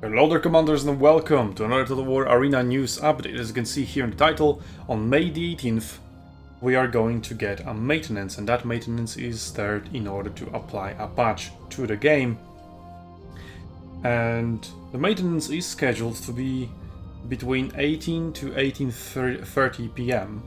Hello there, commanders, and welcome to another Total War Arena news update. As you can see here in the title, on May the 18th we are going to get a maintenance, and that maintenance is there in order to apply a patch to the game. And the maintenance is scheduled to be between 18 to 18:30 p.m,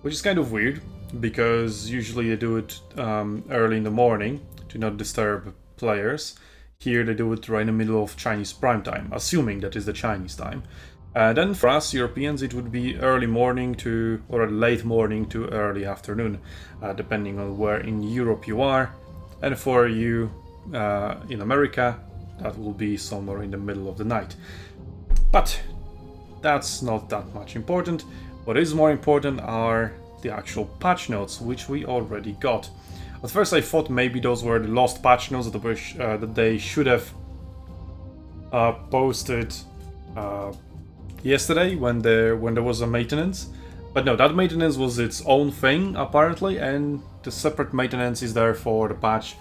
which is kind of weird because usually they do it early in the morning to not disturb players. Here they do it right in the middle of Chinese prime time, assuming that is the Chinese time. Then for us Europeans it would be early morning to, or late morning to early afternoon, depending on where in Europe you are. And for you in America, that will be somewhere in the middle of the night. But that's not that much important. What is more important are the actual patch notes, which we already got. At first I thought maybe those were the lost patch notes that they should have posted yesterday when there was a maintenance. But no, that maintenance was its own thing apparently, and the separate maintenance is there for the patch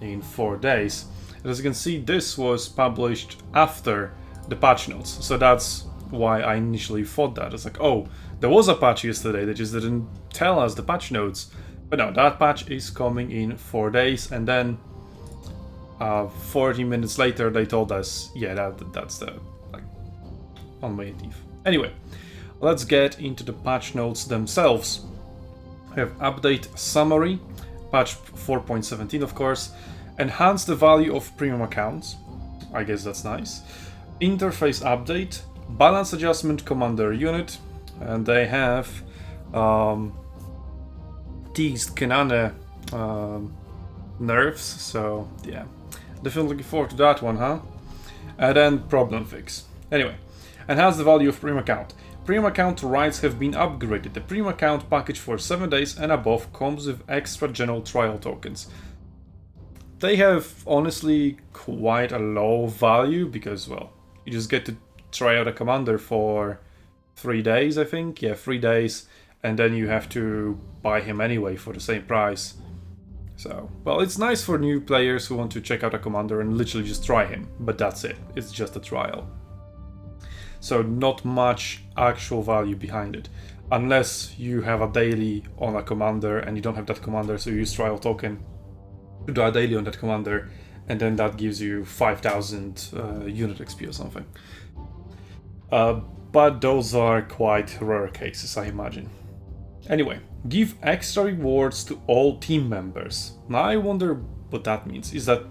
in 4 days. And as you can see, this was published after the patch notes, so that's why I initially thought that. It's like, oh, there was a patch yesterday, they just didn't tell us the patch notes. But no, that patch is coming in 4 days, and then 40 minutes later they told us, yeah, that's the, like, on May 18th. Anyway, let's get into the patch notes themselves. We have update summary, patch 4.17 of course, enhance the value of premium accounts, I guess that's nice, interface update, balance adjustment commander unit, and they have teased Kenane nerfs, so yeah, definitely looking forward to that one, huh? And then problem fix. Anyway, enhance the value of premium account. Premium account rights have been upgraded. The premium account package for 7 days and above comes with extra general trial tokens. They have honestly quite a low value because, well, you just get to try out a commander for 3 days, I think. Yeah, 3 days. And then you have to buy him anyway for the same price. So, well, it's nice for new players who want to check out a commander and literally just try him, but that's it. It's just a trial. So not much actual value behind it, unless you have a daily on a commander and you don't have that commander, so you use trial token to do a daily on that commander, and then that gives you 5,000 unit XP or something. But those are quite rare cases, I imagine. Anyway, give extra rewards to all team members. Now I wonder what that means. Is that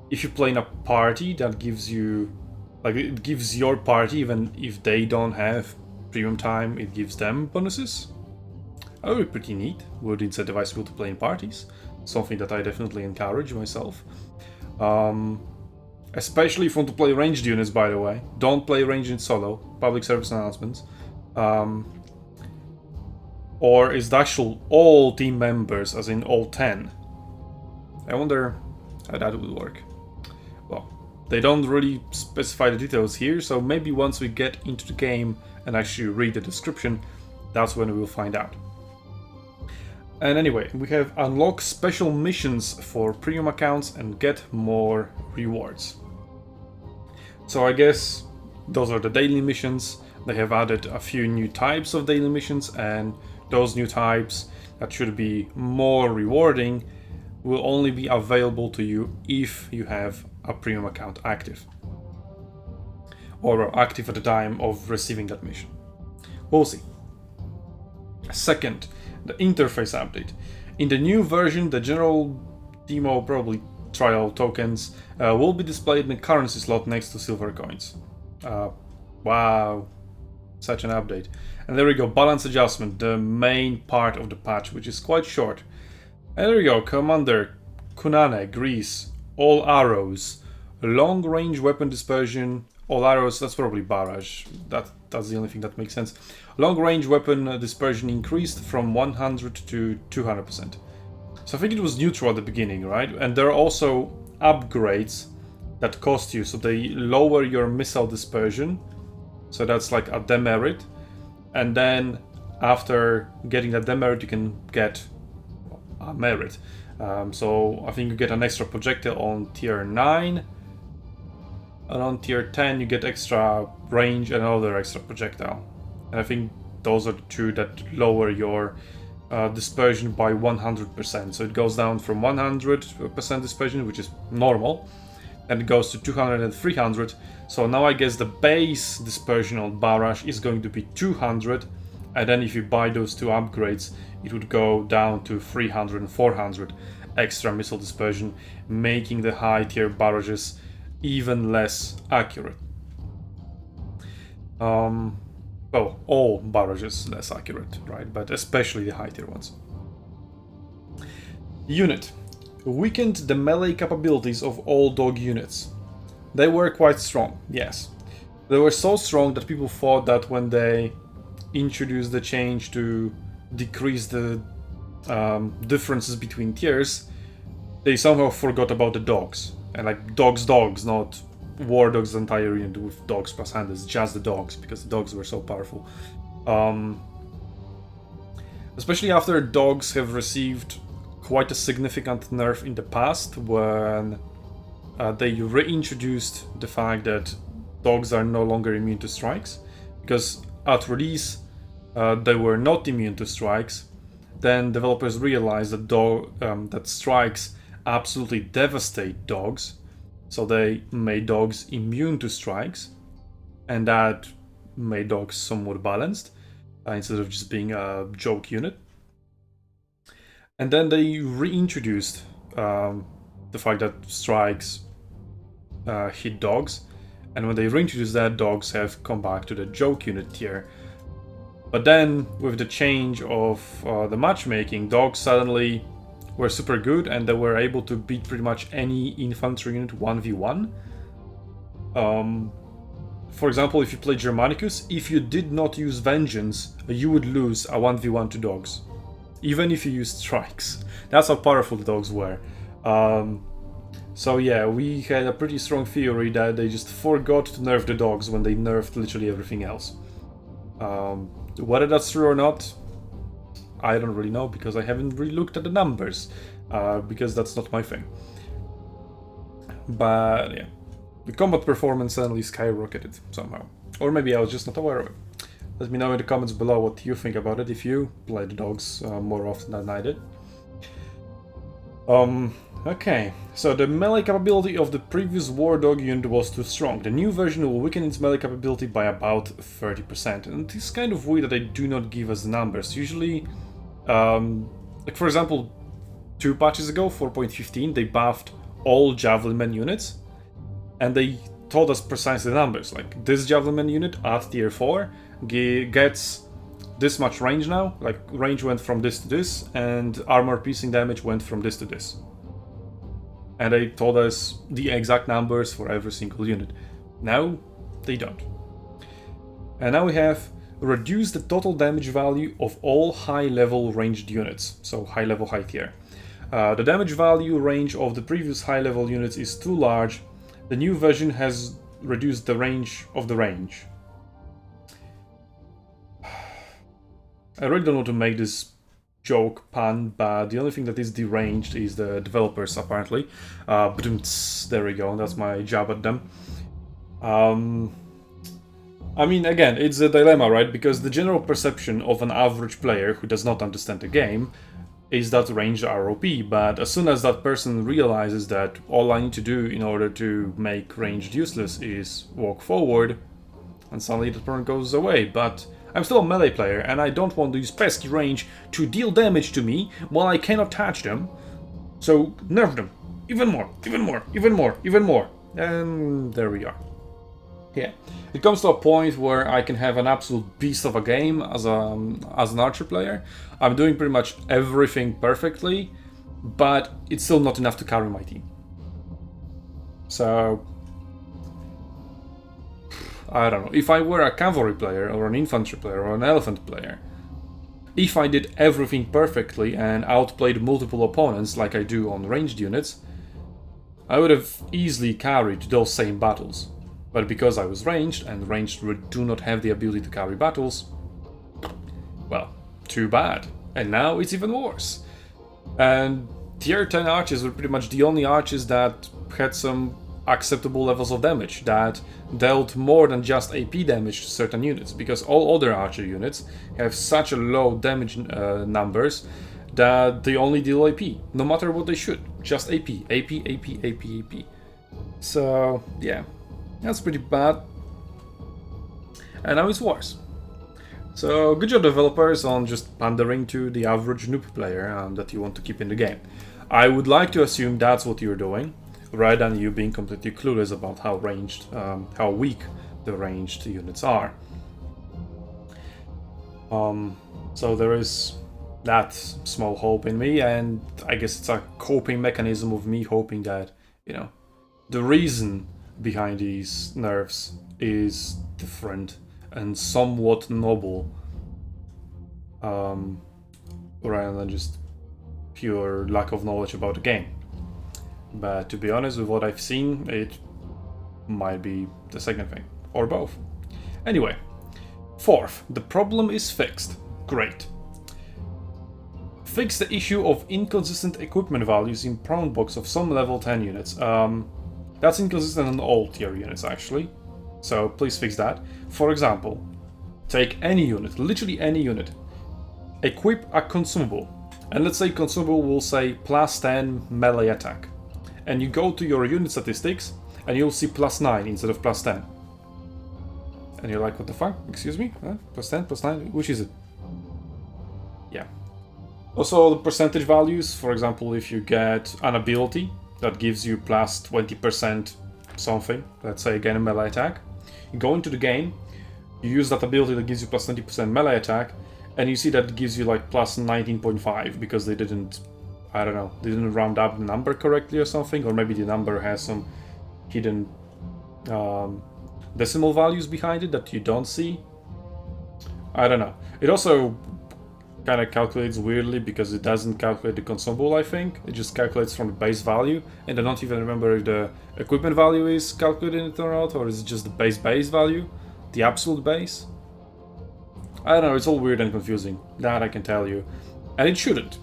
if you play in a party, that gives you, like, it gives your party, even if they don't have premium time, it gives them bonuses? That would be pretty neat. Would incentivize people to play in parties. Something that I definitely encourage myself. Especially if you want to play ranged units, by the way. Don't play ranged units solo. Public service announcements. Or is the actual all team members, as in all 10? I wonder how that would work. Well, they don't really specify the details here, so maybe once we get into the game and actually read the description, that's when we will find out. And anyway, we have unlock special missions for premium accounts and get more rewards. So I guess those are the daily missions. They have added a few new types of daily missions, and those new types that should be more rewarding will only be available to you if you have a premium account active, or active at the time of receiving that mission. We'll see. Second, the interface update. In the new version, the general demo, probably trial tokens, will be displayed in the currency slot next to silver coins. Wow, such an update. And there we go, balance adjustment, the main part of the patch, which is quite short. And there we go, Commander Kenane, Greece, all arrows, long range weapon dispersion, all arrows, that's probably barrage, that's the only thing that makes sense. Long range weapon dispersion increased from 100 to 200%. So I think it was neutral at the beginning, right? And there are also upgrades that cost you, so they lower your missile dispersion, so that's like a demerit. And then after getting that demerit, you can get a merit. So I think you get an extra projectile on tier 9, and on tier 10 you get extra range and another extra projectile. And I think those are the two that lower your dispersion by 100%. So it goes down from 100% dispersion, which is normal, and it goes to 200 and 300. So now I guess the base dispersion on Barrage is going to be 200, and then if you buy those two upgrades, it would go down to 300 and 400 extra missile dispersion, making the high tier barrages even less accurate. Well, all barrages less accurate, right? But especially the high tier ones. Unit. Weakened the melee capabilities of all dog units. They were quite strong, yes. They were so strong that people thought that when they introduced the change to decrease the differences between tiers, they somehow forgot about the dogs. And like dogs, not war dogs, the entire unit with dogs plus handlers, just the dogs, because the dogs were so powerful. Especially after dogs have received quite a significant nerf in the past, when they reintroduced the fact that dogs are no longer immune to strikes, because at release they were not immune to strikes. Then developers realized that that strikes absolutely devastate dogs, so they made dogs immune to strikes, and that made dogs somewhat balanced instead of just being a joke unit. And then they reintroduced the fact that strikes hit dogs, and when they reintroduced that, dogs have come back to the joke unit tier. But then, with the change of the matchmaking, dogs suddenly were super good, and they were able to beat pretty much any infantry unit 1v1. For example, if you play Germanicus, if you did not use Vengeance, you would lose a 1v1 to dogs, even if you used strikes. That's how powerful the dogs were. So yeah, we had a pretty strong theory that they just forgot to nerf the dogs when they nerfed literally everything else. Whether that's true or not, I don't really know, because I haven't really looked at the numbers, because that's not my thing. But yeah, the combat performance suddenly skyrocketed somehow. Or maybe I was just not aware of it. Let me know in the comments below what you think about it, if you play the dogs more often than I did. Okay, so the melee capability of the previous War Dog unit was too strong. The new version will weaken its melee capability by about 30%. And it's kind of weird that they do not give us the numbers. Usually, like for example, 2 patches ago, 4.15, they buffed all Javelin Men units, and they told us precisely the numbers. Like, this Javelin Men unit at tier 4 gets this much range now, like range went from this to this, and armor piercing damage went from this to this. And they told us the exact numbers for every single unit. Now, they don't. And now we have reduced the total damage value of all high-level ranged units, so high-level, high-tier. The damage value range of the previous high-level units is too large. The new version has reduced the range of the range. I really don't want to make this joke pun, but the only thing that is deranged is the developers, apparently. There we go, that's my jab at them. I mean, again, it's a dilemma, right? Because the general perception of an average player who does not understand the game is that ranged are OP, but as soon as that person realizes that all I need to do in order to make ranged useless is walk forward, and suddenly the problem goes away. But I'm still a melee player, and I don't want to use pesky range to deal damage to me while I cannot touch them. So nerf them. Even more, even more, even more, even more. And there we are. Yeah. It comes to a point where I can have an absolute beast of a game as an archer player. I'm doing pretty much everything perfectly, but it's still not enough to carry my team. So I don't know, if I were a cavalry player, or an infantry player, or an elephant player, if I did everything perfectly and outplayed multiple opponents like I do on ranged units, I would have easily carried those same battles. But because I was ranged, and ranged do not have the ability to carry battles, well, too bad. And now it's even worse. And tier 10 archers were pretty much the only archers that had some acceptable levels of damage, that dealt more than just AP damage to certain units, because all other archer units have such a low damage numbers that they only deal AP, no matter what they should, just AP, AP, AP, AP, AP. So yeah, that's pretty bad. And now it's worse. So good job developers on just pandering to the average noob player that you want to keep in the game. I would like to assume that's what you're doing, rather than you being completely clueless about how weak the ranged units are. So there is that small hope in me, and I guess it's a coping mechanism of me hoping that, you know, the reason behind these nerfs is different and somewhat noble, rather than just pure lack of knowledge about the game. But to be honest, with what I've seen, it might be the second thing, or both. Anyway, fourth, the problem is fixed. Great. Fix the issue of inconsistent equipment values in prawn box of some level 10 units. That's inconsistent on all tier units actually, so please fix that. For example, take any unit, literally any unit, equip a consumable, and let's say consumable will say plus 10 melee attack, and you go to your unit statistics and you'll see plus 9 instead of plus 10. And you're like, what the fuck? Excuse me? Huh? Plus 10, plus 9? Which is it? Yeah. Also, the percentage values, for example, if you get an ability that gives you plus 20% something, let's say again a melee attack, you go into the game, you use that ability that gives you plus 20% melee attack, and you see that it gives you like plus 19.5 because they didn't, I don't know, they didn't round up the number correctly or something, or maybe the number has some hidden decimal values behind it that you don't see. I don't know. It also kind of calculates weirdly because it doesn't calculate the consumable, I think. It just calculates from the base value, and I don't even remember if the equipment value is calculated in it or not, or is it just the base value, the absolute base? I don't know, it's all weird and confusing, that I can tell you. And it shouldn't.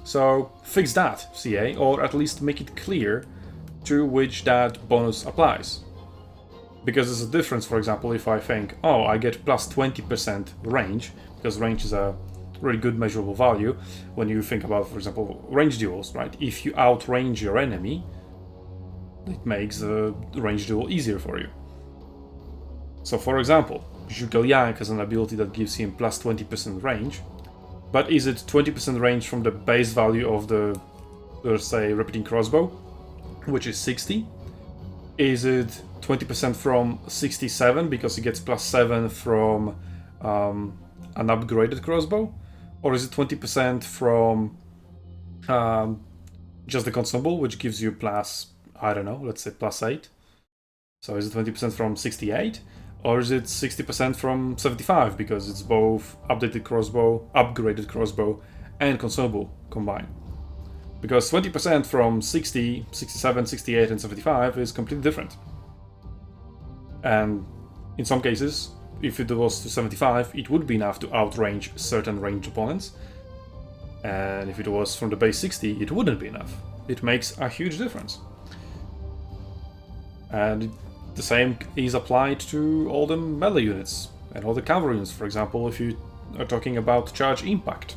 So fix that, CA, or at least make it clear to which that bonus applies. Because there's a difference, for example, if I think, oh, I get plus 20% range, because range is a really good measurable value when you think about, for example, range duels, right? If you outrange your enemy, it makes the range duel easier for you. So, for example, Zhuge Liang has an ability that gives him plus 20% range, but is it 20% range from the base value of the, let's say, repeating crossbow, which is 60? Is it 20% from 67 because he gets plus 7 from an upgraded crossbow? Or is it 20% from just the consumable, which gives you plus, I don't know, let's say plus 8? So is it 20% from 68? Or is it 60% from 75 because it's both updated crossbow, upgraded crossbow, and consumable combined? Because 20% from 60, 67, 68, and 75 is completely different. And in some cases, if it was to 75, it would be enough to outrange certain ranged opponents. And if it was from the base 60, it wouldn't be enough. It makes a huge difference. And the same is applied to all the melee units and all the cavalry units. For example, if you are talking about charge impact,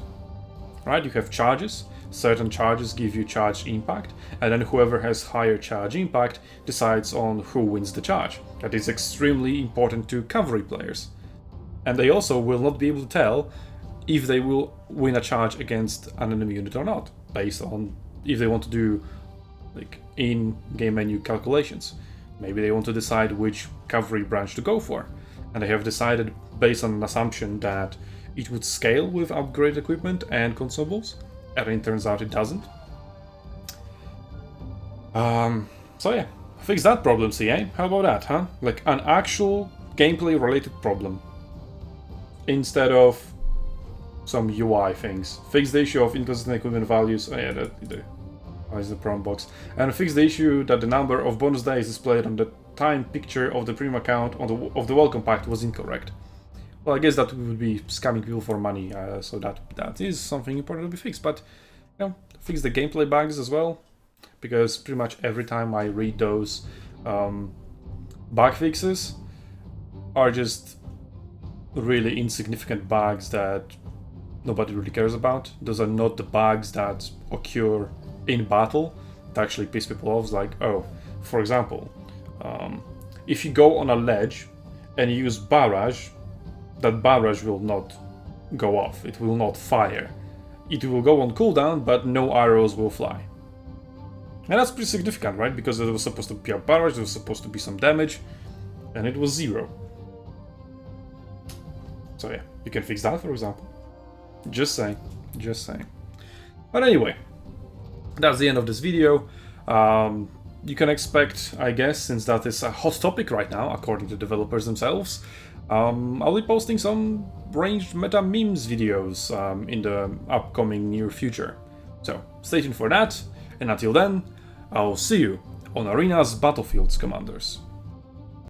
right? You have charges. Certain charges give you charge impact, and then whoever has higher charge impact decides on who wins the charge. That is extremely important to cavalry players. And they also will not be able to tell if they will win a charge against an enemy unit or not, based on if they want to do like in-game menu calculations. Maybe they want to decide which cavalry branch to go for, and they have decided based on an assumption that it would scale with upgraded equipment and consumables, and it turns out it doesn't. So yeah, fix that problem, CA. How about that, huh? Like an actual gameplay related problem, instead of some UI things. Fix the issue of inconsistent equipment values. Oh yeah, that is the prawn box. And fix the issue that the number of bonus days displayed on the time picture of the premium account of the welcome pack was incorrect. Well, I guess that would be scamming people for money, so that is something important to be fixed. But, you know, fix the gameplay bugs as well, because pretty much every time I read those bug fixes are just really insignificant bugs that nobody really cares about. Those are not the bugs that occur in battle that actually piss people off. It's like, oh, for example, if you go on a ledge and you use barrage, that barrage will not go off, it will not fire. It will go on cooldown, but no arrows will fly. And that's pretty significant, right? Because there was supposed to be a barrage, there was supposed to be some damage, and it was 0. So yeah, you can fix that, for example. Just saying, just saying. But anyway, that's the end of this video. You can expect, I guess, since that is a hot topic right now, according to developers themselves, I'll be posting some ranged meta memes videos in the upcoming near future. So stay tuned for that, and until then, I'll see you on Arena's Battlefields, Commanders.